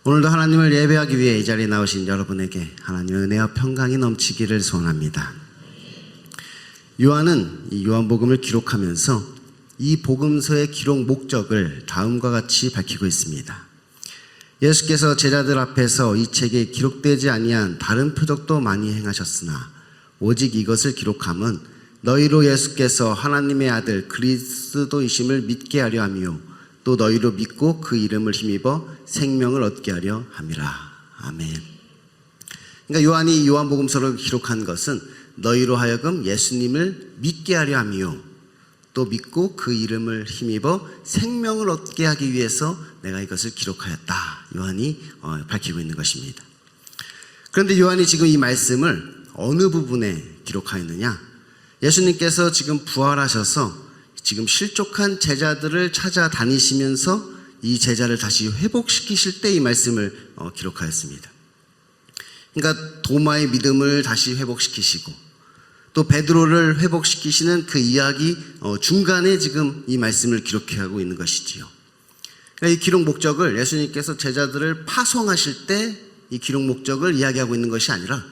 오늘도 하나님을 예배하기 위해 이 자리에 나오신 여러분에게 하나님의 은혜와 평강이 넘치기를 소원합니다. 요한은 이 요한복음을 기록하면서 이 복음서의 기록 목적을 다음과 같이 밝히고 있습니다. 예수께서 제자들 앞에서 이 책에 기록되지 아니한 다른 표적도 많이 행하셨으나 오직 이것을 기록함은 너희로 예수께서 하나님의 아들 그리스도이심을 믿게 하려 함이요 또 너희로 믿고 그 이름을 힘입어 생명을 얻게 하려 함이라. 아멘. 그러니까 요한이 요한복음서를 기록한 것은 너희로 하여금 예수님을 믿게 하려 함이요 또 믿고 그 이름을 힘입어 생명을 얻게 하기 위해서 내가 이것을 기록하였다. 요한이 밝히고 있는 것입니다. 그런데 요한이 지금 이 말씀을 어느 부분에 기록하였느냐? 예수님께서 지금 부활하셔서 지금 실족한 제자들을 찾아다니시면서 이 제자를 다시 회복시키실 때 이 말씀을 기록하였습니다. 그러니까 도마의 믿음을 다시 회복시키시고 또 베드로를 회복시키시는 그 이야기 중간에 지금 이 말씀을 기록하고 있는 것이지요. 그러니까 이 기록 목적을 예수님께서 제자들을 파송하실 때 이 기록 목적을 이야기하고 있는 것이 아니라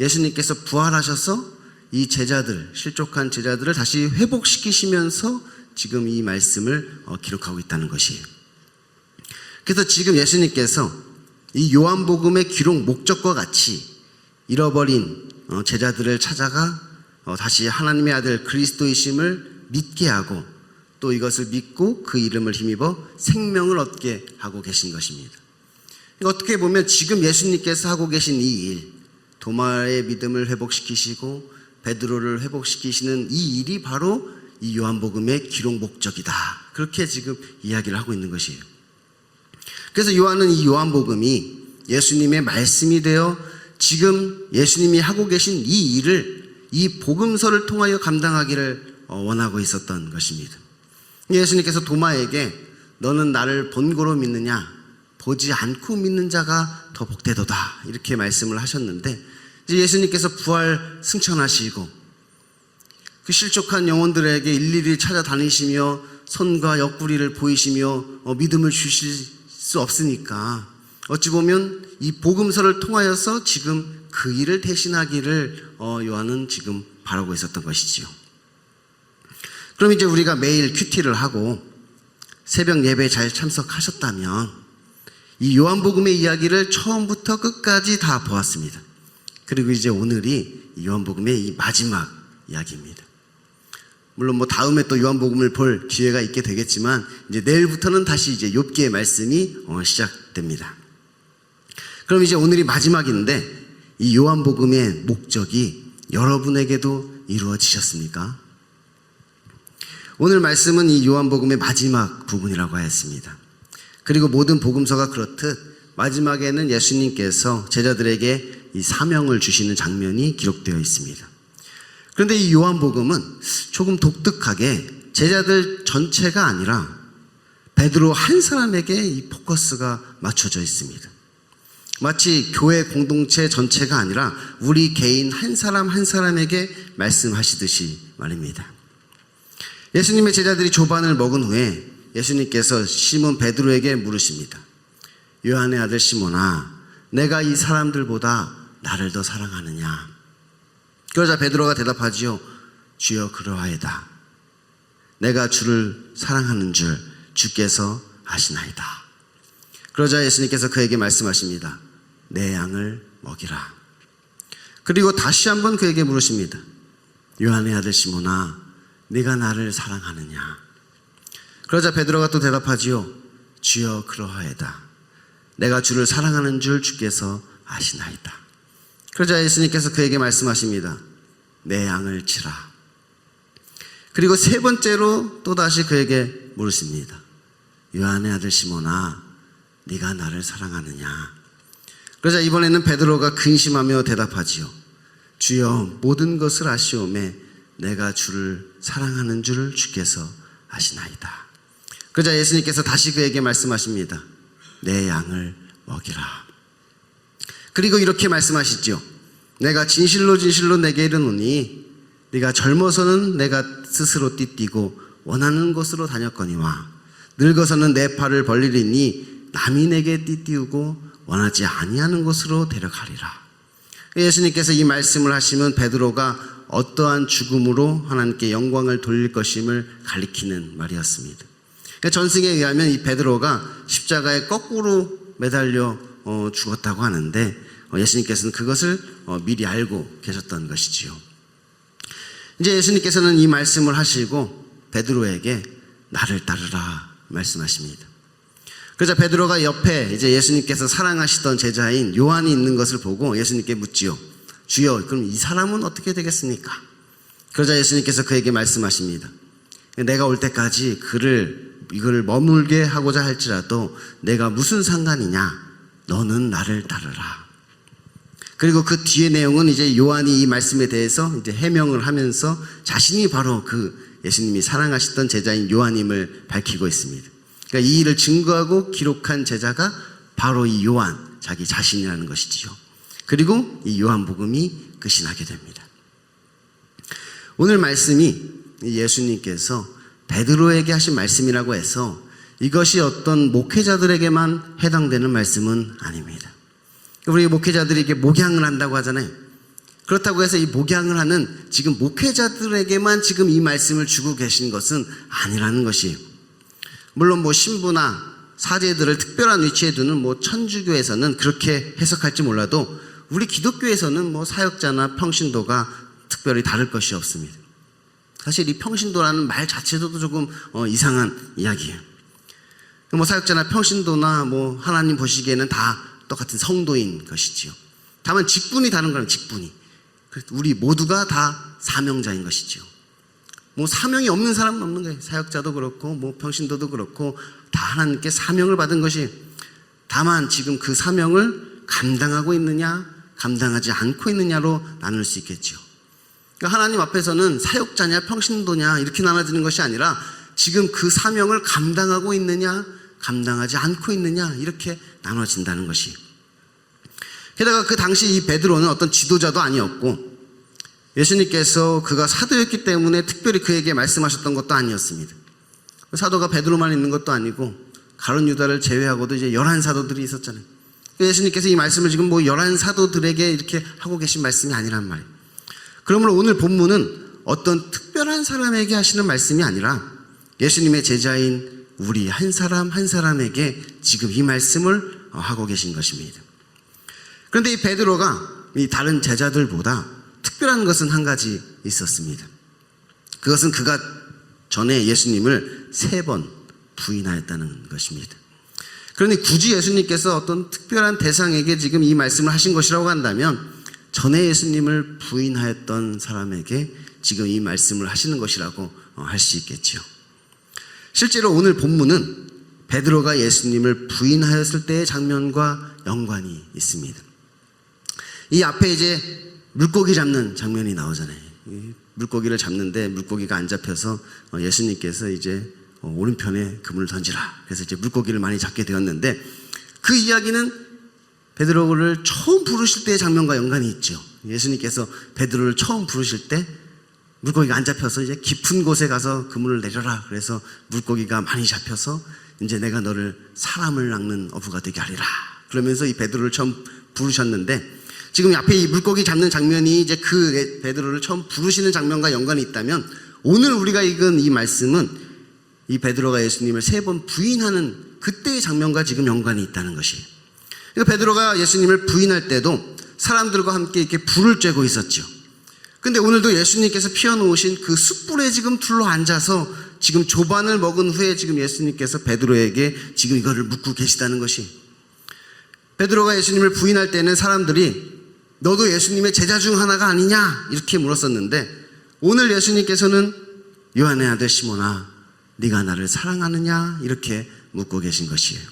예수님께서 부활하셔서 이 제자들, 실족한 제자들을 다시 회복시키시면서 지금 이 말씀을 기록하고 있다는 것이에요. 그래서 지금 예수님께서 이 요한복음의 기록 목적과 같이 잃어버린 제자들을 찾아가 다시 하나님의 아들 그리스도이심을 믿게 하고 또 이것을 믿고 그 이름을 힘입어 생명을 얻게 하고 계신 것입니다. 어떻게 보면 지금 예수님께서 하고 계신 이 일, 도마의 믿음을 회복시키시고 베드로를 회복시키시는 이 일이 바로 이 요한복음의 기록 목적이다. 그렇게 지금 이야기를 하고 있는 것이에요. 그래서 요한은 이 요한복음이 예수님의 말씀이 되어 지금 예수님이 하고 계신 이 일을 이 복음서를 통하여 감당하기를 원하고 있었던 것입니다. 예수님께서 도마에게 너는 나를 본고로 믿느냐? 보지 않고 믿는 자가 더 복되도다. 이렇게 말씀을 하셨는데 이제 예수님께서 부활 승천하시고 그 실족한 영혼들에게 일일이 찾아다니시며 손과 옆구리를 보이시며 믿음을 주실 수 없으니까 어찌 보면 이 복음서를 통하여서 지금 그 일을 대신하기를 요한은 지금 바라고 있었던 것이지요. 그럼 이제 우리가 매일 큐티를 하고 새벽 예배에 잘 참석하셨다면 이 요한복음의 이야기를 처음부터 끝까지 다 보았습니다. 그리고 이제 오늘이 요한복음의 이 마지막 이야기입니다. 물론 다음에 또 요한복음을 볼 기회가 있게 되겠지만 이제 내일부터는 다시 이제 욥기의 말씀이 시작됩니다. 그럼 이제 오늘이 마지막인데 이 요한복음의 목적이 여러분에게도 이루어지셨습니까? 오늘 말씀은 이 요한복음의 마지막 부분이라고 하였습니다. 그리고 모든 복음서가 그렇듯 마지막에는 예수님께서 제자들에게 이 사명을 주시는 장면이 기록되어 있습니다. 그런데 이 요한복음은 조금 독특하게 제자들 전체가 아니라 베드로 한 사람에게 이 포커스가 맞춰져 있습니다. 마치 교회 공동체 전체가 아니라 우리 개인 한 사람 한 사람에게 말씀하시듯이 말입니다. 예수님의 제자들이 조반을 먹은 후에 예수님께서 시몬 베드로에게 물으십니다. 요한의 아들 시몬아, 내가 이 사람들보다 나를 더 사랑하느냐? 그러자 베드로가 대답하지요. 주여 그러하이다. 내가 주를 사랑하는 줄 주께서 아시나이다. 그러자 예수님께서 그에게 말씀하십니다. 내 양을 먹이라. 그리고 다시 한번 그에게 물으십니다. 요한의 아들 시몬아, 네가 나를 사랑하느냐? 그러자 베드로가 또 대답하지요. 주여 그러하이다. 내가 주를 사랑하는 줄 주께서 아시나이다. 그러자 예수님께서 그에게 말씀하십니다. 내 양을 치라. 그리고 세 번째로 또다시 그에게 물으십니다. 요한의 아들 시몬아, 네가 나를 사랑하느냐? 그러자 이번에는 베드로가 근심하며 대답하지요. 주여 모든 것을 아시오매 내가 주를 사랑하는 줄 주께서 아시나이다. 그러자 예수님께서 다시 그에게 말씀하십니다. 내 양을 먹이라. 그리고 이렇게 말씀하시죠. 내가 진실로 진실로 내게 이르노니 네가 젊어서는 내가 스스로 띠띠고 원하는 곳으로 다녔거니와 늙어서는 내 팔을 벌리리니 남이 내게 띠띠우고 원하지 아니하는 곳으로 데려가리라. 예수님께서 이 말씀을 하시면 베드로가 어떠한 죽음으로 하나님께 영광을 돌릴 것임을 가리키는 말이었습니다. 전승에 의하면 이 베드로가 십자가에 거꾸로 매달려 죽었다고 하는데 예수님께서는 그것을 미리 알고 계셨던 것이지요. 이제 예수님께서는 이 말씀을 하시고 베드로에게 나를 따르라 말씀하십니다. 그래서 베드로가 옆에 이제 예수님께서 사랑하시던 제자인 요한이 있는 것을 보고 예수님께 묻지요. 주여, 그럼 이 사람은 어떻게 되겠습니까? 그러자 예수님께서 그에게 말씀하십니다. 내가 올 때까지 이걸 머물게 하고자 할지라도 내가 무슨 상관이냐? 너는 나를 따르라. 그리고 그 뒤의 내용은 이제 요한이 이 말씀에 대해서 이제 해명을 하면서 자신이 바로 그 예수님이 사랑하시던 제자인 요한임을 밝히고 있습니다. 그러니까 이 일을 증거하고 기록한 제자가 바로 이 요한, 자기 자신이라는 것이지요. 그리고 이 요한복음이 끝이 나게 됩니다. 오늘 말씀이 예수님께서 베드로에게 하신 말씀이라고 해서 이것이 어떤 목회자들에게만 해당되는 말씀은 아닙니다. 우리 목회자들이 이렇게 목양을 한다고 하잖아요. 그렇다고 해서 이 목양을 하는 지금 목회자들에게만 지금 이 말씀을 주고 계신 것은 아니라는 것이에요. 물론 신부나 사제들을 특별한 위치에 두는 천주교에서는 그렇게 해석할지 몰라도 우리 기독교에서는 사역자나 평신도가 특별히 다를 것이 없습니다. 사실 이 평신도라는 말 자체도 조금 이상한 이야기예요. 사역자나 평신도나 하나님 보시기에는 다 똑같은 성도인 것이지요. 다만 직분이 다른 거는 직분이. 우리 모두가 다 사명자인 것이지요. 사명이 없는 사람은 없는 거예요. 사역자도 그렇고 평신도도 그렇고 다 하나님께 사명을 받은 것이, 다만 지금 그 사명을 감당하고 있느냐 감당하지 않고 있느냐로 나눌 수 있겠죠. 그러니까 하나님 앞에서는 사역자냐 평신도냐 이렇게 나눠지는 것이 아니라 지금 그 사명을 감당하고 있느냐 감당하지 않고 있느냐 이렇게 나눠진다는 것이. 게다가 그 당시 이 베드로는 어떤 지도자도 아니었고 예수님께서 그가 사도였기 때문에 특별히 그에게 말씀하셨던 것도 아니었습니다. 사도가 베드로만 있는 것도 아니고 가룟 유다를 제외하고도 이제 11사도들이 있었잖아요. 예수님께서 이 말씀을 지금 11사도들에게 이렇게 하고 계신 말씀이 아니란 말이에요. 그러므로 오늘 본문은 어떤 특별한 사람에게 하시는 말씀이 아니라 예수님의 제자인 우리 한 사람 한 사람에게 지금 이 말씀을 하고 계신 것입니다. 그런데 이 베드로가 이 다른 제자들보다 특별한 것은 한 가지 있었습니다. 그것은 그가 전에 예수님을 3번 부인하였다는 것입니다. 그러니 굳이 예수님께서 어떤 특별한 대상에게 지금 이 말씀을 하신 것이라고 한다면 전에 예수님을 부인하였던 사람에게 지금 이 말씀을 하시는 것이라고 할 수 있겠죠. 실제로 오늘 본문은 베드로가 예수님을 부인하였을 때의 장면과 연관이 있습니다. 이 앞에 이제 물고기 잡는 장면이 나오잖아요. 물고기를 잡는데 물고기가 안 잡혀서 예수님께서 이제 오른편에 그물을 던지라. 그래서 이제 물고기를 많이 잡게 되었는데 그 이야기는 베드로를 처음 부르실 때의 장면과 연관이 있죠. 예수님께서 베드로를 처음 부르실 때 물고기가 안 잡혀서 이제 깊은 곳에 가서 그물을 내려라. 그래서 물고기가 많이 잡혀서 이제 내가 너를 사람을 낚는 어부가 되게 하리라. 그러면서 이 베드로를 처음 부르셨는데 지금 앞에 이 물고기 잡는 장면이 이제 그 베드로를 처음 부르시는 장면과 연관이 있다면 오늘 우리가 읽은 이 말씀은 이 베드로가 예수님을 3번 부인하는 그때의 장면과 지금 연관이 있다는 것이에요. 그러니까 베드로가 예수님을 부인할 때도 사람들과 함께 이렇게 불을 쬐고 있었죠. 근데 오늘도 예수님께서 피워놓으신 그 숯불에 지금 둘러 앉아서 지금 조반을 먹은 후에 지금 예수님께서 베드로에게 지금 이거를 묻고 계시다는 것이. 베드로가 예수님을 부인할 때는 사람들이 너도 예수님의 제자 중 하나가 아니냐 이렇게 물었었는데 오늘 예수님께서는 요한의 아들 시몬아 네가 나를 사랑하느냐 이렇게 묻고 계신 것이에요.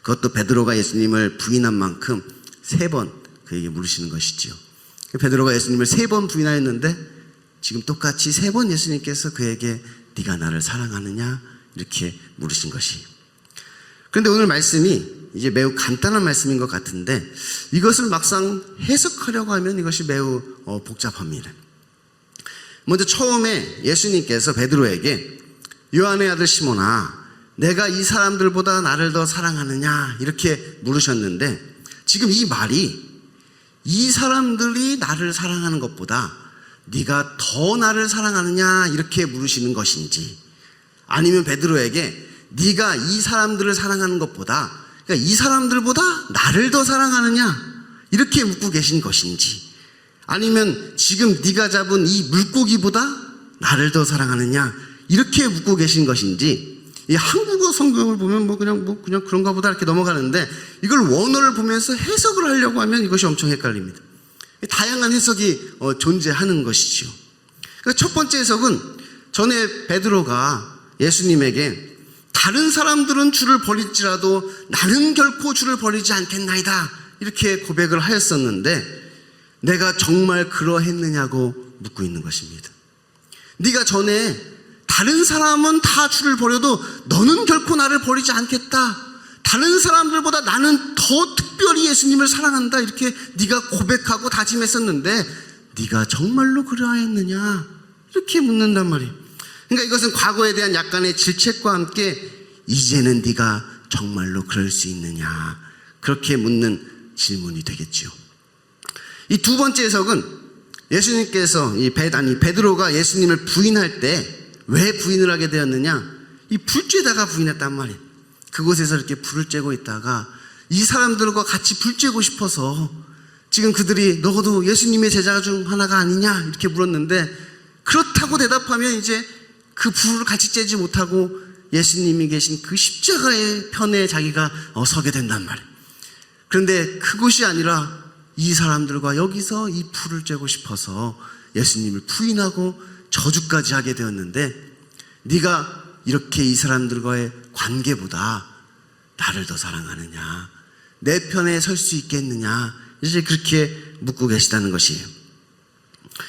그것도 베드로가 예수님을 부인한 만큼 3번 그에게 물으시는 것이지요. 베드로가 예수님을 3번 부인하였는데 지금 똑같이 3번 예수님께서 그에게 네가 나를 사랑하느냐 이렇게 물으신 것이에요. 그런데 오늘 말씀이 이제 매우 간단한 말씀인 것 같은데 이것을 막상 해석하려고 하면 이것이 매우 복잡합니다. 먼저 처음에 예수님께서 베드로에게 요한의 아들 시몬아 내가 이 사람들보다 나를 더 사랑하느냐 이렇게 물으셨는데, 지금 이 말이 이 사람들이 나를 사랑하는 것보다 네가 더 나를 사랑하느냐 이렇게 물으시는 것인지, 아니면 베드로에게 네가 이 사람들을 사랑하는 것보다, 그러니까 이 사람들보다 나를 더 사랑하느냐 이렇게 묻고 계신 것인지, 아니면 지금 네가 잡은 이 물고기보다 나를 더 사랑하느냐 이렇게 묻고 계신 것인지, 이 한국어 성경을 보면 그냥 그런가 보다 이렇게 넘어가는데, 이걸 원어를 보면서 해석을 하려고 하면 이것이 엄청 헷갈립니다. 다양한 해석이 존재하는 것이죠. 그러니까 첫 번째 해석은, 전에 베드로가 예수님에게 다른 사람들은 주를 버릴지라도 나는 결코 주를 버리지 않겠나이다 이렇게 고백을 하였었는데, 내가 정말 그러했느냐고 묻고 있는 것입니다. 네가 전에 다른 사람은 다 주를 버려도 너는 결코 나를 버리지 않겠다, 다른 사람들보다 나는 더 특별히 예수님을 사랑한다 이렇게 네가 고백하고 다짐했었는데 네가 정말로 그러했느냐 이렇게 묻는단 말이에요. 그러니까 이것은 과거에 대한 약간의 질책과 함께 이제는 네가 정말로 그럴 수 있느냐 그렇게 묻는 질문이 되겠죠. 이 두 번째 해석은, 예수님께서 베드로가 예수님을 부인할 때 왜 부인을 하게 되었느냐, 이 불 쬐다가 부인했단 말이에요. 그곳에서 이렇게 불을 쬐고 있다가 이 사람들과 같이 불 쬐고 싶어서 지금 그들이 너도 예수님의 제자 중 하나가 아니냐 이렇게 물었는데, 그렇다고 대답하면 이제 그 불을 같이 쬐지 못하고 예수님이 계신 그 십자가의 편에 자기가 서게 된단 말이에요. 그런데 그것이 아니라 이 사람들과 여기서 이 불을 쬐고 싶어서 예수님을 부인하고 저주까지 하게 되었는데, 네가 이렇게 이 사람들과의 관계보다 나를 더 사랑하느냐, 내 편에 설 수 있겠느냐 이제 그렇게 묻고 계시다는 것이에요.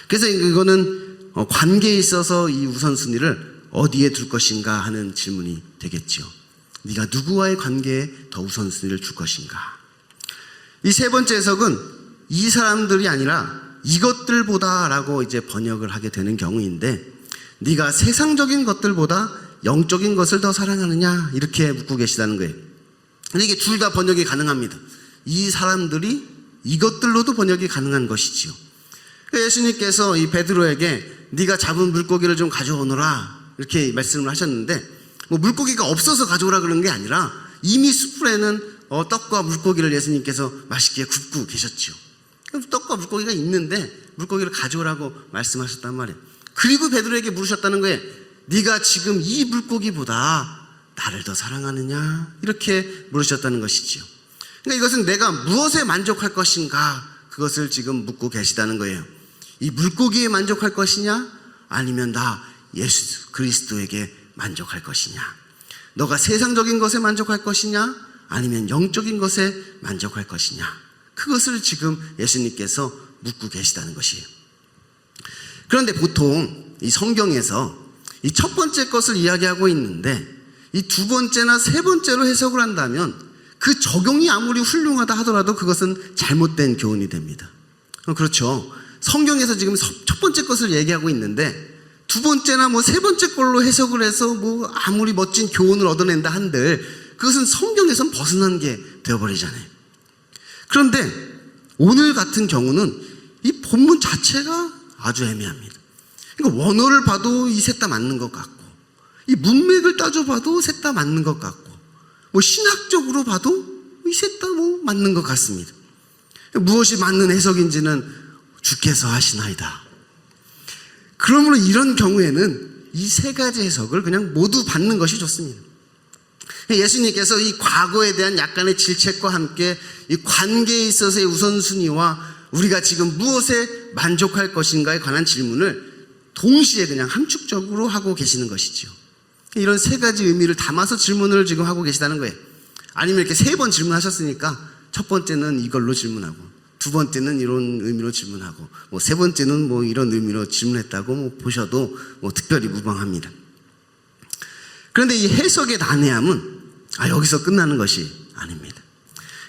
그래서 이거는 관계에 있어서 이 우선순위를 어디에 둘 것인가 하는 질문이 되겠죠. 네가 누구와의 관계에 더 우선순위를 줄 것인가. 이 세 번째 해석은 이 사람들이 아니라 이것들보다 라고 이제 번역을 하게 되는 경우인데, 네가 세상적인 것들보다 영적인 것을 더 사랑하느냐 이렇게 묻고 계시다는 거예요. 근데 이게 둘 다 번역이 가능합니다. 이 사람들이 이것들로도 번역이 가능한 것이지요. 예수님께서 이 베드로에게 네가 잡은 물고기를 좀 가져오너라 이렇게 말씀을 하셨는데, 물고기가 없어서 가져오라 그런 게 아니라 이미 숯불에는 떡과 물고기를 예수님께서 맛있게 굽고 계셨죠. 떡과 물고기가 있는데 물고기를 가져오라고 말씀하셨단 말이에요. 그리고 베드로에게 물으셨다는 거예요. 네가 지금 이 물고기보다 나를 더 사랑하느냐 이렇게 물으셨다는 것이지요. 그러니까 이것은 내가 무엇에 만족할 것인가 그것을 지금 묻고 계시다는 거예요. 이 물고기에 만족할 것이냐, 아니면 나 예수 그리스도에게 만족할 것이냐, 너가 세상적인 것에 만족할 것이냐, 아니면 영적인 것에 만족할 것이냐, 그것을 지금 예수님께서 묻고 계시다는 것이에요. 그런데 보통 이 성경에서 이 첫 번째 것을 이야기하고 있는데 이 두 번째나 세 번째로 해석을 한다면 그 적용이 아무리 훌륭하다 하더라도 그것은 잘못된 교훈이 됩니다. 그렇죠. 성경에서 지금 첫 번째 것을 얘기하고 있는데 두 번째나 세 번째 걸로 해석을 해서 아무리 멋진 교훈을 얻어낸다 한들 그것은 성경에선 벗어난 게 되어버리잖아요. 그런데 오늘 같은 경우는 이 본문 자체가 아주 애매합니다. 그러니까 원어를 봐도 이 셋 다 맞는 것 같고, 이 문맥을 따져봐도 셋 다 맞는 것 같고, 신학적으로 봐도 이 셋 다 맞는 것 같습니다. 무엇이 맞는 해석인지는 주께서 하시나이다. 그러므로 이런 경우에는 이 세 가지 해석을 그냥 모두 받는 것이 좋습니다. 예수님께서 이 과거에 대한 약간의 질책과 함께 이 관계에 있어서의 우선순위와 우리가 지금 무엇에 만족할 것인가에 관한 질문을 동시에 그냥 함축적으로 하고 계시는 것이죠. 이런 세 가지 의미를 담아서 질문을 지금 하고 계시다는 거예요. 아니면 이렇게 세 번 질문하셨으니까 첫 번째는 이걸로 질문하고, 두 번째는 이런 의미로 질문하고, 세 번째는 이런 의미로 질문했다고 보셔도 특별히 무방합니다. 그런데 이 해석의 난해함은 여기서 끝나는 것이 아닙니다.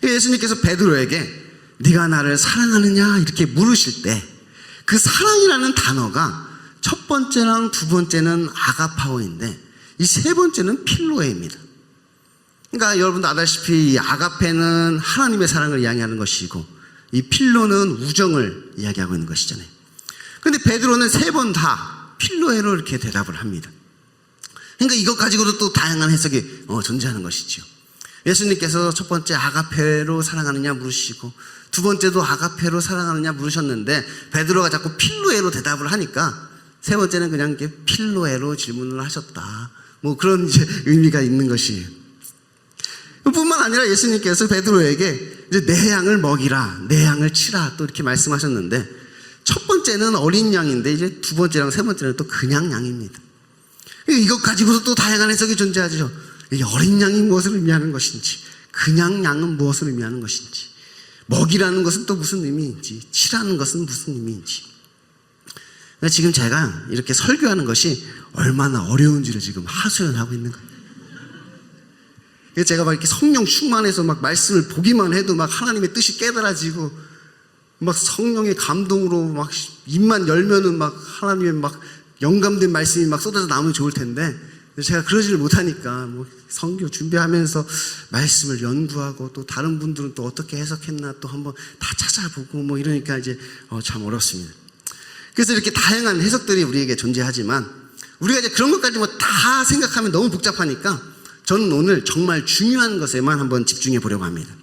예수님께서 베드로에게 네가 나를 사랑하느냐 이렇게 물으실 때 그 사랑이라는 단어가 첫 번째랑 두 번째는 아가파오인데 이 세 번째는 필로에입니다. 그러니까 여러분도 아다시피 이 아가페는 하나님의 사랑을 이야기하는 것이고 이 필로는 우정을 이야기하고 있는 것이잖아요. 그런데 베드로는 세 번 다 필로에로 이렇게 대답을 합니다. 그러니까 이것 가지고도 또 다양한 해석이 존재하는 것이죠. 예수님께서 첫 번째 아가페로 사랑하느냐 물으시고 두 번째도 아가페로 사랑하느냐 물으셨는데 베드로가 자꾸 필로에로 대답을 하니까 세 번째는 그냥 이렇게 필로에로 질문을 하셨다. 뭐 그런 이제 의미가 있는 것이에요. 뿐만 아니라 예수님께서 베드로에게 이제 내 양을 먹이라, 내 양을 치라 또 이렇게 말씀하셨는데 첫 번째는 어린 양인데 이제 두 번째랑 세 번째는 또 그냥 양입니다. 이것 가지고도 또 다양한 해석이 존재하죠. 이 어린 양이 무엇을 의미하는 것인지, 그냥 양은 무엇을 의미하는 것인지, 먹이라는 것은 또 무슨 의미인지, 치라는 것은 무슨 의미인지. 지금 제가 이렇게 설교하는 것이 얼마나 어려운지를 지금 하소연하고 있는 거예요. 제가 막 이렇게 성령 충만해서 막 말씀을 보기만 해도 막 하나님의 뜻이 깨달아지고 막 성령의 감동으로 막 입만 열면은 막 하나님의 막 영감된 말씀이 막 쏟아져 나오면 좋을 텐데 제가 그러지를 못하니까 뭐 성교 준비하면서 말씀을 연구하고 또 다른 분들은 또 어떻게 해석했나 또 한번 다 찾아보고 뭐 이러니까 이제 참 어렵습니다. 그래서 이렇게 다양한 해석들이 우리에게 존재하지만 우리가 이제 그런 것까지 뭐 다 생각하면 너무 복잡하니까 저는 오늘 정말 중요한 것에만 한번 집중해 보려고 합니다.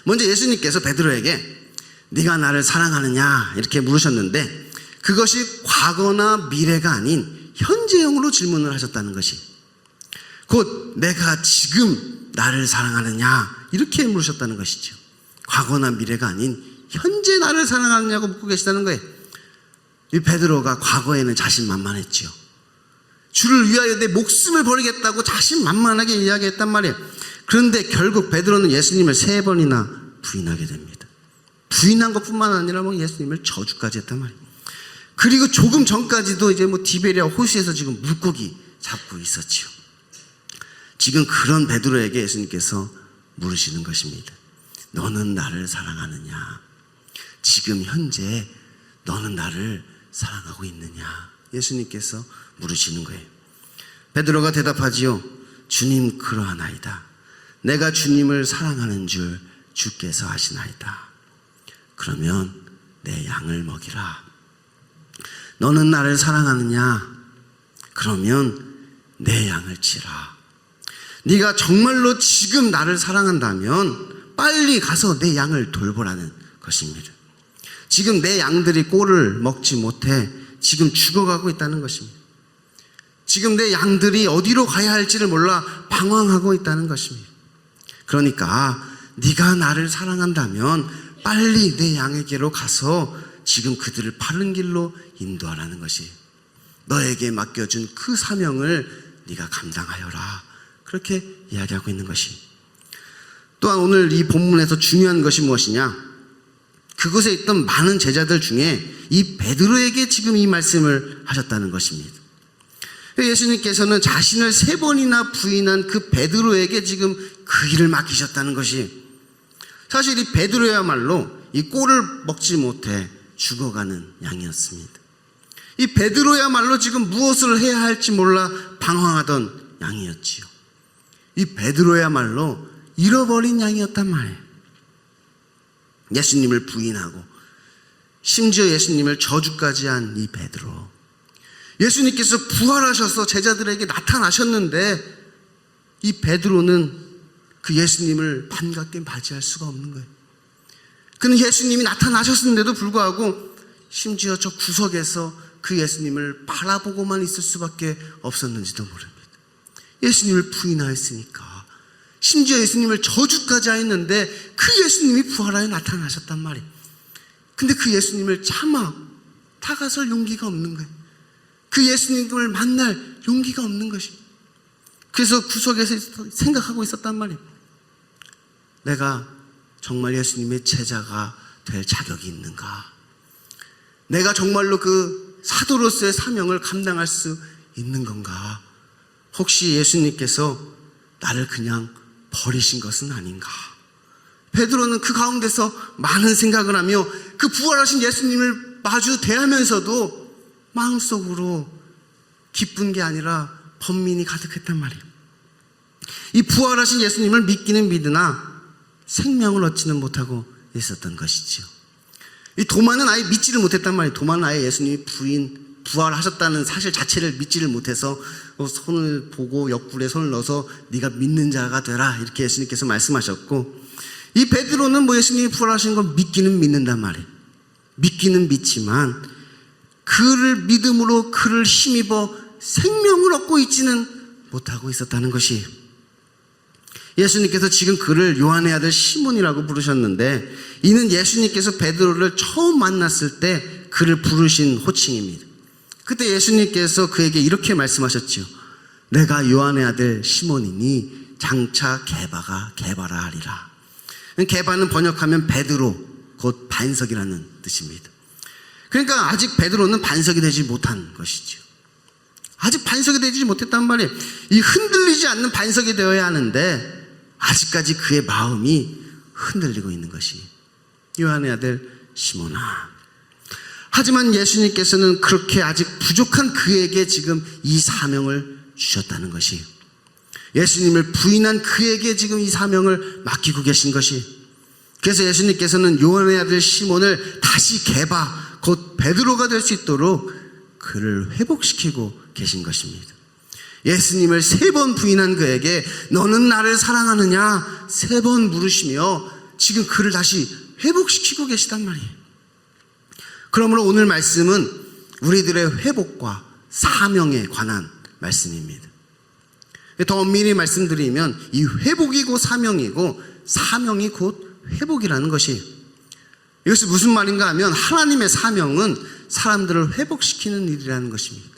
먼저 예수님께서 베드로에게 네가 나를 사랑하느냐 이렇게 물으셨는데 그것이 과거나 미래가 아닌 현재형으로 질문을 하셨다는 것이 곧 내가 지금 나를 사랑하느냐 이렇게 물으셨다는 것이죠. 과거나 미래가 아닌 현재 나를 사랑하느냐고 묻고 계시다는 거예요. 이 베드로가 과거에는 자신만만했죠. 주를 위하여 내 목숨을 버리겠다고 자신만만하게 이야기했단 말이에요. 그런데 결국 베드로는 예수님을 3번이나 부인하게 됩니다. 부인한 것뿐만 아니라 뭐 예수님을 저주까지 했단 말이에요. 그리고 조금 전까지도 이제 뭐 디베리아 호수에서 지금 물고기 잡고 있었지요. 지금 그런 베드로에게 예수님께서 물으시는 것입니다. 너는 나를 사랑하느냐? 지금 현재 너는 나를 사랑하고 있느냐? 예수님께서 물으시는 거예요. 베드로가 대답하지요. 주님 그러하나이다. 내가 주님을 사랑하는 줄 주께서 아시나이다. 그러면 내 양을 먹이라. 너는 나를 사랑하느냐? 그러면 내 양을 치라. 네가 정말로 지금 나를 사랑한다면 빨리 가서 내 양을 돌보라는 것입니다. 지금 내 양들이 꼴을 먹지 못해 지금 죽어가고 있다는 것입니다. 지금 내 양들이 어디로 가야 할지를 몰라 방황하고 있다는 것입니다. 그러니까 네가 나를 사랑한다면 빨리 내 양에게로 가서 지금 그들을 바른 길로 인도하라는 것이 너에게 맡겨준 그 사명을 네가 감당하여라. 그렇게 이야기하고 있는 것이 또한 오늘 이 본문에서 중요한 것이 무엇이냐? 그곳에 있던 많은 제자들 중에 이 베드로에게 지금 이 말씀을 하셨다는 것입니다. 예수님께서는 자신을 3번이나 부인한 그 베드로에게 지금 그 일을 맡기셨다는 것이 사실 이 베드로야말로 이 꼴을 먹지 못해 죽어가는 양이었습니다. 이 베드로야말로 지금 무엇을 해야 할지 몰라 방황하던 양이었지요. 이 베드로야말로 잃어버린 양이었단 말이에요. 예수님을 부인하고 심지어 예수님을 저주까지 한 이 베드로. 예수님께서 부활하셔서 제자들에게 나타나셨는데 이 베드로는 그 예수님을 반갑게 맞이할 수가 없는 거예요. 그는 예수님이 나타나셨는데도 불구하고 심지어 저 구석에서 그 예수님을 바라보고만 있을 수밖에 없었는지도 모릅니다. 예수님을 부인하였으니까 심지어 예수님을 저주까지 하였는데 그 예수님이 부활하여 나타나셨단 말이에요. 근데 그 예수님을 차마 다가설 용기가 없는 거예요. 그 예수님을 만날 용기가 없는 것이. 그래서 구석에서 생각하고 있었단 말이에요. 내가 정말 예수님의 제자가 될 자격이 있는가? 내가 정말로 그 사도로서의 사명을 감당할 수 있는 건가? 혹시 예수님께서 나를 그냥 버리신 것은 아닌가? 베드로는 그 가운데서 많은 생각을 하며 그 부활하신 예수님을 마주 대하면서도 마음속으로 기쁜 게 아니라 번민이 가득했단 말이에요. 이 부활하신 예수님을 믿기는 믿으나 생명을 얻지는 못하고 있었던 것이지요. 이 도마는 아예 믿지를 못했단 말이에요. 도마는 아예 예수님이 부활하셨다는 사실 자체를 믿지를 못해서 손을 보고 옆구리에 손을 넣어서 네가 믿는 자가 되라 이렇게 예수님께서 말씀하셨고, 이 베드로는 예수님이 부활하신 걸 믿기는 믿는단 말이에요. 믿기는 믿지만 그를 믿음으로 그를 힘입어 생명을 얻고 있지는 못하고 있었다는 것이, 예수님께서 지금 그를 요한의 아들 시몬이라고 부르셨는데, 이는 예수님께서 베드로를 처음 만났을 때 그를 부르신 호칭입니다. 그때 예수님께서 그에게 이렇게 말씀하셨지요. 내가 요한의 아들 시몬이니 장차 게바가 게바라 하리라. 게바는 번역하면 베드로, 곧 반석이라는 뜻입니다. 그러니까 아직 베드로는 반석이 되지 못한 것이죠. 아직 반석이 되지 못했단 말이에요. 이 흔들리지 않는 반석이 되어야 하는데 아직까지 그의 마음이 흔들리고 있는 것이 요한의 아들 시몬아. 하지만 예수님께서는 그렇게 아직 부족한 그에게 지금 이 사명을 주셨다는 것이, 예수님을 부인한 그에게 지금 이 사명을 맡기고 계신 것이, 그래서 예수님께서는 요한의 아들 시몬을 다시 게바, 곧 베드로가 될 수 있도록 그를 회복시키고 계신 것입니다. 예수님을 3번 부인한 그에게 너는 나를 사랑하느냐 3번 물으시며 지금 그를 다시 회복시키고 계시단 말이에요. 그러므로 오늘 말씀은 우리들의 회복과 사명에 관한 말씀입니다. 더 엄밀히 말씀드리면 이 회복이 곧 사명이고 사명이 곧 회복이라는 것이, 이것이 무슨 말인가 하면 하나님의 사명은 사람들을 회복시키는 일이라는 것입니다.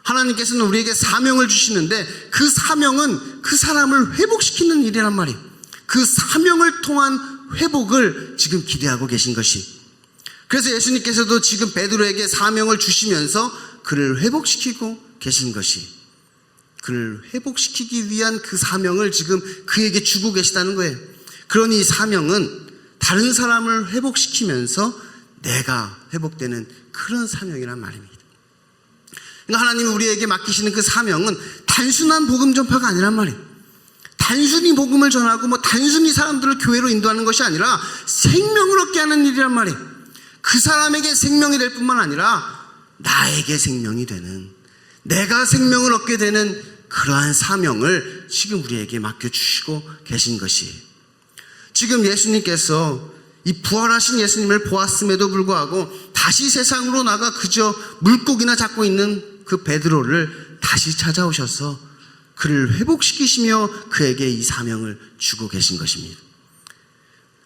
하나님께서는 우리에게 사명을 주시는데 그 사명은 그 사람을 회복시키는 일이란 말이에요. 그 사명을 통한 회복을 지금 기대하고 계신 것이, 그래서 예수님께서도 지금 베드로에게 사명을 주시면서 그를 회복시키고 계신 것이, 그를 회복시키기 위한 그 사명을 지금 그에게 주고 계시다는 거예요. 그러니 이 사명은 다른 사람을 회복시키면서 내가 회복되는 그런 사명이란 말입니다. 그러니까 하나님이 우리에게 맡기시는 그 사명은 단순한 복음 전파가 아니란 말이에요. 단순히 복음을 전하고 단순히 사람들을 교회로 인도하는 것이 아니라 생명을 얻게 하는 일이란 말이에요. 그 사람에게 생명이 될 뿐만 아니라 나에게 생명이 되는, 내가 생명을 얻게 되는 그러한 사명을 지금 우리에게 맡겨주시고 계신 것이, 지금 예수님께서 이 부활하신 예수님을 보았음에도 불구하고 다시 세상으로 나가 그저 물고기나 잡고 있는 그 베드로를 다시 찾아오셔서 그를 회복시키시며 그에게 이 사명을 주고 계신 것입니다.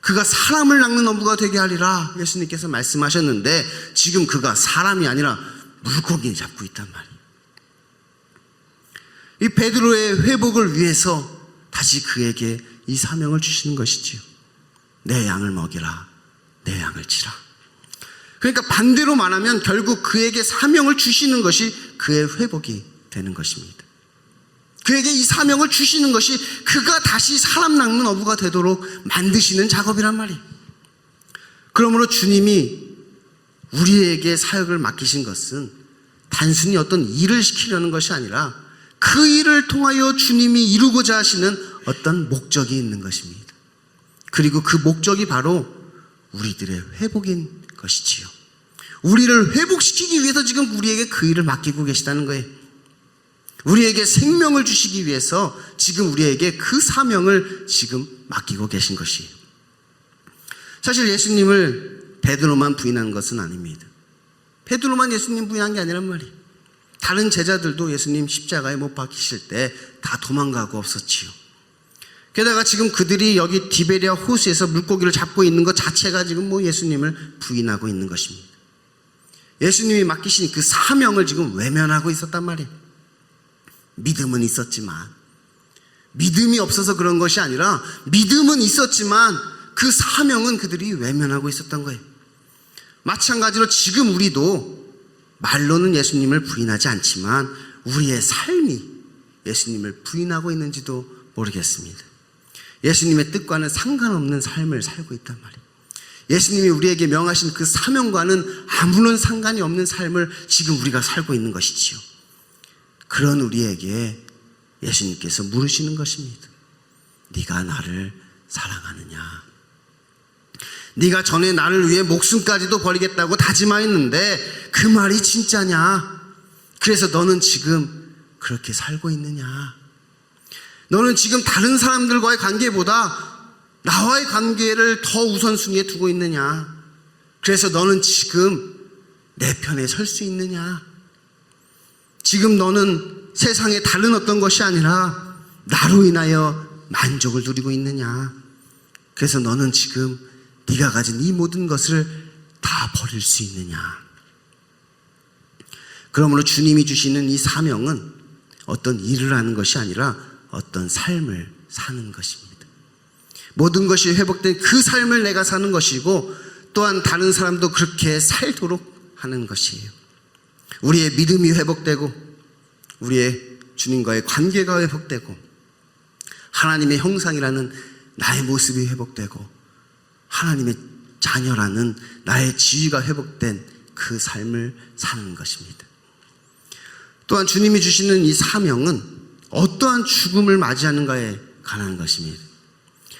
그가 사람을 낚는 어부가 되게 하리라 예수님께서 말씀하셨는데 지금 그가 사람이 아니라 물고기 잡고 있단 말이에요. 이 베드로의 회복을 위해서 다시 그에게 이 사명을 주시는 것이지요. 내 양을 먹이라, 내 양을 치라. 그러니까 반대로 말하면 결국 그에게 사명을 주시는 것이 그의 회복이 되는 것입니다. 그에게 이 사명을 주시는 것이 그가 다시 사람 낚는 어부가 되도록 만드시는 작업이란 말이에요. 그러므로 주님이 우리에게 사역을 맡기신 것은 단순히 어떤 일을 시키려는 것이 아니라 그 일을 통하여 주님이 이루고자 하시는 어떤 목적이 있는 것입니다. 그리고 그 목적이 바로 우리들의 회복인 것이지요. 우리를 회복시키기 위해서 지금 우리에게 그 일을 맡기고 계시다는 거예요. 우리에게 생명을 주시기 위해서 지금 우리에게 그 사명을 지금 맡기고 계신 것이에요. 사실 예수님을 베드로만 부인한 것은 아닙니다. 베드로만 예수님 부인한 게 아니란 말이에요. 다른 제자들도 예수님 십자가에 못 박히실 때 다 도망가고 없었지요. 게다가 지금 그들이 여기 디베리아 호수에서 물고기를 잡고 있는 것 자체가 지금 예수님을 부인하고 있는 것입니다. 예수님이 맡기신 그 사명을 지금 외면하고 있었단 말이에요. 믿음은 있었지만, 믿음이 없어서 그런 것이 아니라 믿음은 있었지만 그 사명은 그들이 외면하고 있었던 거예요. 마찬가지로 지금 우리도 말로는 예수님을 부인하지 않지만 우리의 삶이 예수님을 부인하고 있는지도 모르겠습니다. 예수님의 뜻과는 상관없는 삶을 살고 있단 말이에요. 예수님이 우리에게 명하신 그 사명과는 아무런 상관이 없는 삶을 지금 우리가 살고 있는 것이지요. 그런 우리에게 예수님께서 물으시는 것입니다. 네가 나를 사랑하느냐? 네가 전에 나를 위해 목숨까지도 버리겠다고 다짐하였는데 그 말이 진짜냐? 그래서 너는 지금 그렇게 살고 있느냐? 너는 지금 다른 사람들과의 관계보다 나와의 관계를 더 우선순위에 두고 있느냐? 그래서 너는 지금 내 편에 설 수 있느냐? 지금 너는 세상의 다른 어떤 것이 아니라 나로 인하여 만족을 누리고 있느냐? 그래서 너는 지금 네가 가진 이 모든 것을 다 버릴 수 있느냐? 그러므로 주님이 주시는 이 사명은 어떤 일을 하는 것이 아니라 어떤 삶을 사는 것입니다. 모든 것이 회복된 그 삶을 내가 사는 것이고 또한 다른 사람도 그렇게 살도록 하는 것이에요. 우리의 믿음이 회복되고 우리의 주님과의 관계가 회복되고 하나님의 형상이라는 나의 모습이 회복되고 하나님의 자녀라는 나의 지위가 회복된 그 삶을 사는 것입니다. 또한 주님이 주시는 이 사명은 어떠한 죽음을 맞이하는가에 관한 것입니다.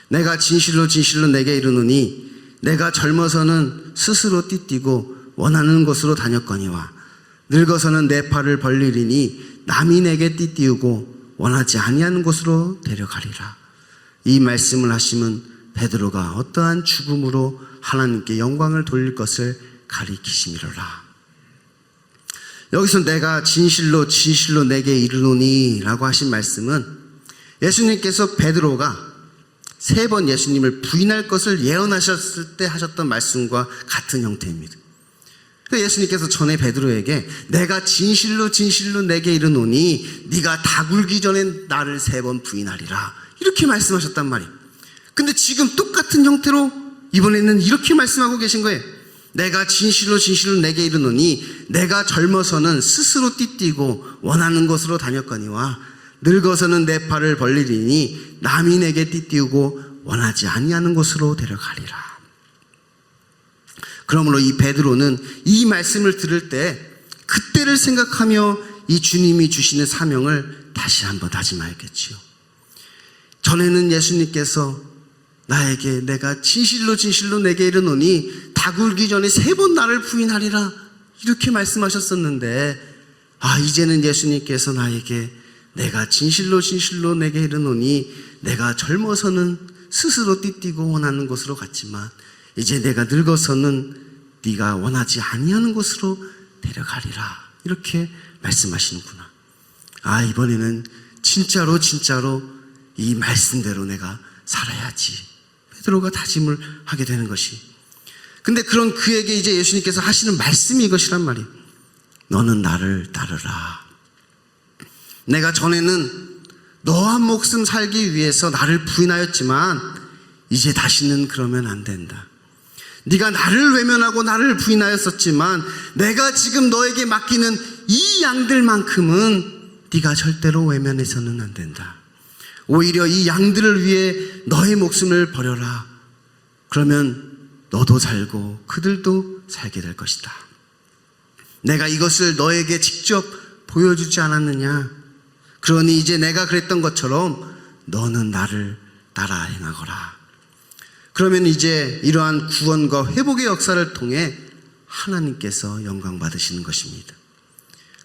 내가 진실로 진실로 내게 이르노니 내가 젊어서는 스스로 띠띠고 원하는 곳으로 다녔거니와 늙어서는 내 팔을 벌리리니 남이 내게 띠띠우고 원하지 아니하는 곳으로 데려가리라. 이 말씀을 하시면 베드로가 어떠한 죽음으로 하나님께 영광을 돌릴 것을 가리키심이로라. 여기서 내가 진실로 진실로 내게 이르노니 라고 하신 말씀은 예수님께서 베드로가 3번 예수님을 부인할 것을 예언하셨을 때 하셨던 말씀과 같은 형태입니다. 그러니까 예수님께서 전에 베드로에게 내가 진실로 진실로 내게 이르노니 네가 다 굴기 전에 나를 3번 부인하리라 이렇게 말씀하셨단 말이에요. 근데 지금 똑같은 형태로 이번에는 이렇게 말씀하고 계신 거예요. 내가 진실로 진실로 내게 이르노니 내가 젊어서는 스스로 띠띠고 원하는 곳으로 다녔거니와 늙어서는 내 팔을 벌리리니 남이 내게 띠띠우고 원하지 아니하는 곳으로 데려가리라. 그러므로 이 베드로는 이 말씀을 들을 때 그때를 생각하며 이 주님이 주시는 사명을 다시 한번 다짐하였겠지요. 전에는 예수님께서 나에게 내가 진실로 진실로 내게 이르노니 다 굴기 전에 3번 나를 부인하리라 이렇게 말씀하셨었는데 이제는 예수님께서 나에게 내가 진실로 진실로 내게 이르노니 내가 젊어서는 스스로 띠띠고 원하는 곳으로 갔지만 이제 내가 늙어서는 네가 원하지 아니하는 곳으로 데려가리라 이렇게 말씀하시는구나. 이번에는 진짜로 이 말씀대로 내가 살아야지. 베드로가 다짐을 하게 되는 것이. 근데 그런 그에게 이제 예수님께서 하시는 말씀이 이것이란 말이에요. 너는 나를 따르라. 내가 전에는 너 한 목숨 살기 위해서 나를 부인하였지만 이제 다시는 그러면 안 된다. 네가 나를 외면하고 나를 부인하였었지만 내가 지금 너에게 맡기는 이 양들만큼은 네가 절대로 외면해서는 안 된다. 오히려 이 양들을 위해 너의 목숨을 버려라. 그러면 너도 살고 그들도 살게 될 것이다. 내가 이것을 너에게 직접 보여주지 않았느냐? 그러니 이제 내가 그랬던 것처럼 너는 나를 따라 행하거라. 그러면 이제 이러한 구원과 회복의 역사를 통해 하나님께서 영광 받으시는 것입니다.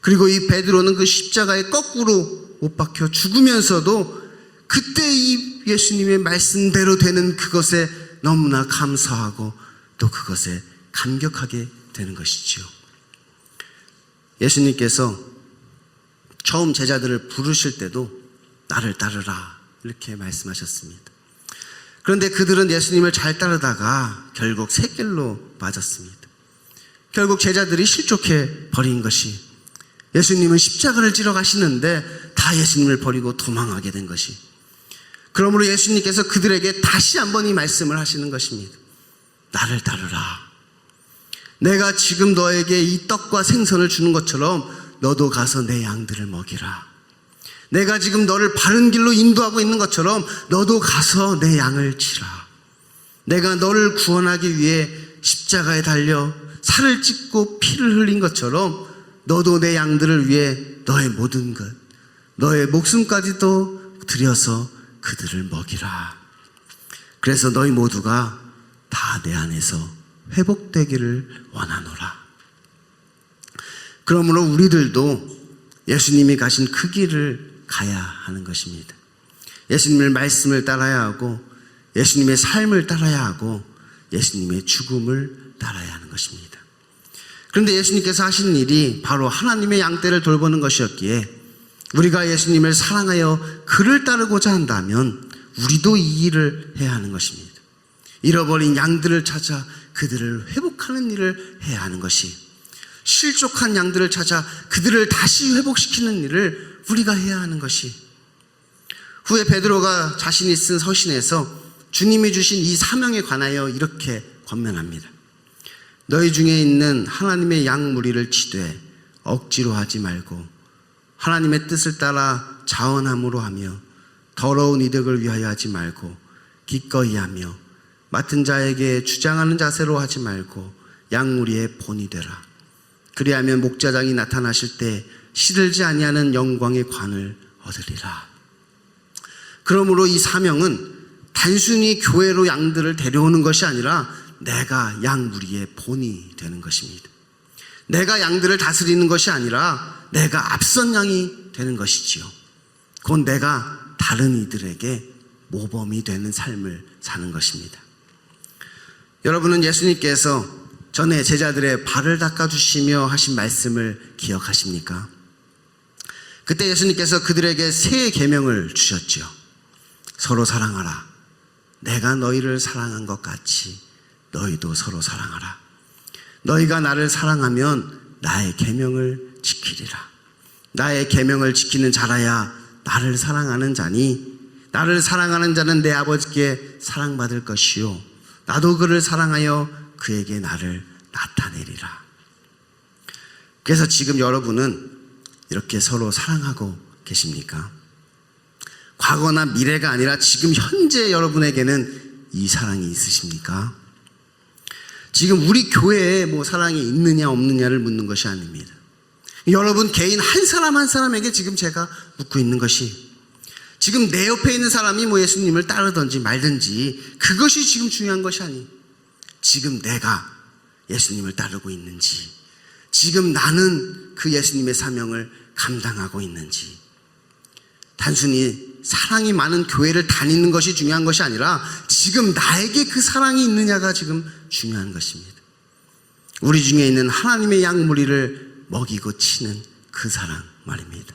그리고 이 베드로는 그 십자가에 거꾸로 못 박혀 죽으면서도 그때 이 예수님의 말씀대로 되는 그것에 너무나 감사하고 또 그것에 감격하게 되는 것이지요. 예수님께서 처음 제자들을 부르실 때도 나를 따르라 이렇게 말씀하셨습니다. 그런데 그들은 예수님을 잘 따르다가 결국 샛길로 빠졌습니다. 결국 제자들이 실족해 버린 것이 예수님은 십자가를 지러 가시는데 다 예수님을 버리고 도망하게 된 것이. 그러므로 예수님께서 그들에게 다시 한번 이 말씀을 하시는 것입니다. 나를 따르라. 내가 지금 너에게 이 떡과 생선을 주는 것처럼 너도 가서 내 양들을 먹이라. 내가 지금 너를 바른 길로 인도하고 있는 것처럼 너도 가서 내 양을 치라. 내가 너를 구원하기 위해 십자가에 달려 살을 찢고 피를 흘린 것처럼 너도 내 양들을 위해 너의 모든 것 너의 목숨까지도 들여서 그들을 먹이라. 그래서 너희 모두가 다 내 안에서 회복되기를 원하노라. 그러므로 우리들도 예수님이 가신 그 길을 가야 하는 것입니다. 예수님의 말씀을 따라야 하고 예수님의 삶을 따라야 하고 예수님의 죽음을 따라야 하는 것입니다. 그런데 예수님께서 하신 일이 바로 하나님의 양떼를 돌보는 것이었기에 우리가 예수님을 사랑하여 그를 따르고자 한다면 우리도 이 일을 해야 하는 것입니다. 잃어버린 양들을 찾아 그들을 회복하는 일을 해야 하는 것이, 실족한 양들을 찾아 그들을 다시 회복시키는 일을 우리가 해야 하는 것이, 후에 베드로가 자신이 쓴 서신에서 주님이 주신 이 사명에 관하여 이렇게 권면합니다. 너희 중에 있는 하나님의 양 무리를 치되 억지로 하지 말고 하나님의 뜻을 따라 자원함으로 하며 더러운 이득을 위하여 하지 말고 기꺼이 하며 맡은 자에게 주장하는 자세로 하지 말고 양 무리의 본이 되라. 그리하면 목자장이 나타나실 때 시들지 아니하는 영광의 관을 얻으리라. 그러므로 이 사명은 단순히 교회로 양들을 데려오는 것이 아니라 내가 양 무리의 본이 되는 것입니다. 내가 양들을 다스리는 것이 아니라 내가 앞선 양이 되는 것이지요. 곧 내가 다른 이들에게 모범이 되는 삶을 사는 것입니다. 여러분은 예수님께서 전에 제자들의 발을 닦아주시며 하신 말씀을 기억하십니까? 그때 예수님께서 그들에게 새 계명을 주셨죠. 서로 사랑하라. 내가 너희를 사랑한 것 같이 너희도 서로 사랑하라. 너희가 나를 사랑하면 나의 계명을 지키리라. 나의 계명을 지키는 자라야 나를 사랑하는 자니 나를 사랑하는 자는 내 아버지께 사랑받을 것이요 나도 그를 사랑하여 그에게 나를 나타내리라. 그래서 지금 여러분은 이렇게 서로 사랑하고 계십니까? 과거나 미래가 아니라 지금 현재 여러분에게는 이 사랑이 있으십니까? 지금 우리 교회에 사랑이 있느냐 없느냐를 묻는 것이 아닙니다. 여러분 개인 한 사람 한 사람에게 지금 제가 묻고 있는 것이, 지금 내 옆에 있는 사람이 예수님을 따르든지 말든지 그것이 지금 중요한 것이 아니, 지금 내가 예수님을 따르고 있는지, 지금 나는 그 예수님의 사명을 감당하고 있는지, 단순히 사랑이 많은 교회를 다니는 것이 중요한 것이 아니라 지금 나에게 그 사랑이 있느냐가 지금 중요한 것입니다. 우리 중에 있는 하나님의 양 무리를 먹이고 치는 그 사랑 말입니다.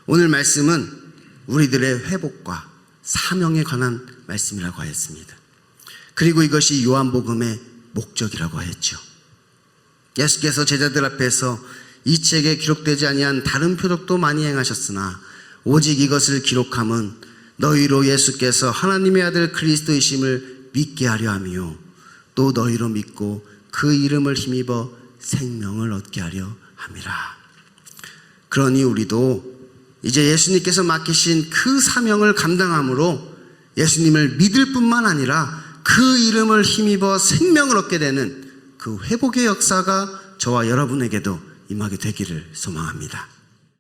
오늘 말씀은 우리들의 회복과 사명에 관한 말씀이라고 하였습니다. 그리고 이것이 요한복음의 목적이라고 했죠. 예수께서 제자들 앞에서 이 책에 기록되지 아니한 다른 표적도 많이 행하셨으나 오직 이것을 기록함은 너희로 예수께서 하나님의 아들 그리스도이심을 믿게 하려 하며 또 너희로 믿고 그 이름을 힘입어 생명을 얻게 하려 함이라. 그러니 우리도 이제 예수님께서 맡기신 그 사명을 감당함으로 예수님을 믿을 뿐만 아니라 그 이름을 힘입어 생명을 얻게 되는 그 회복의 역사가 저와 여러분에게도 임하게 되기를 소망합니다.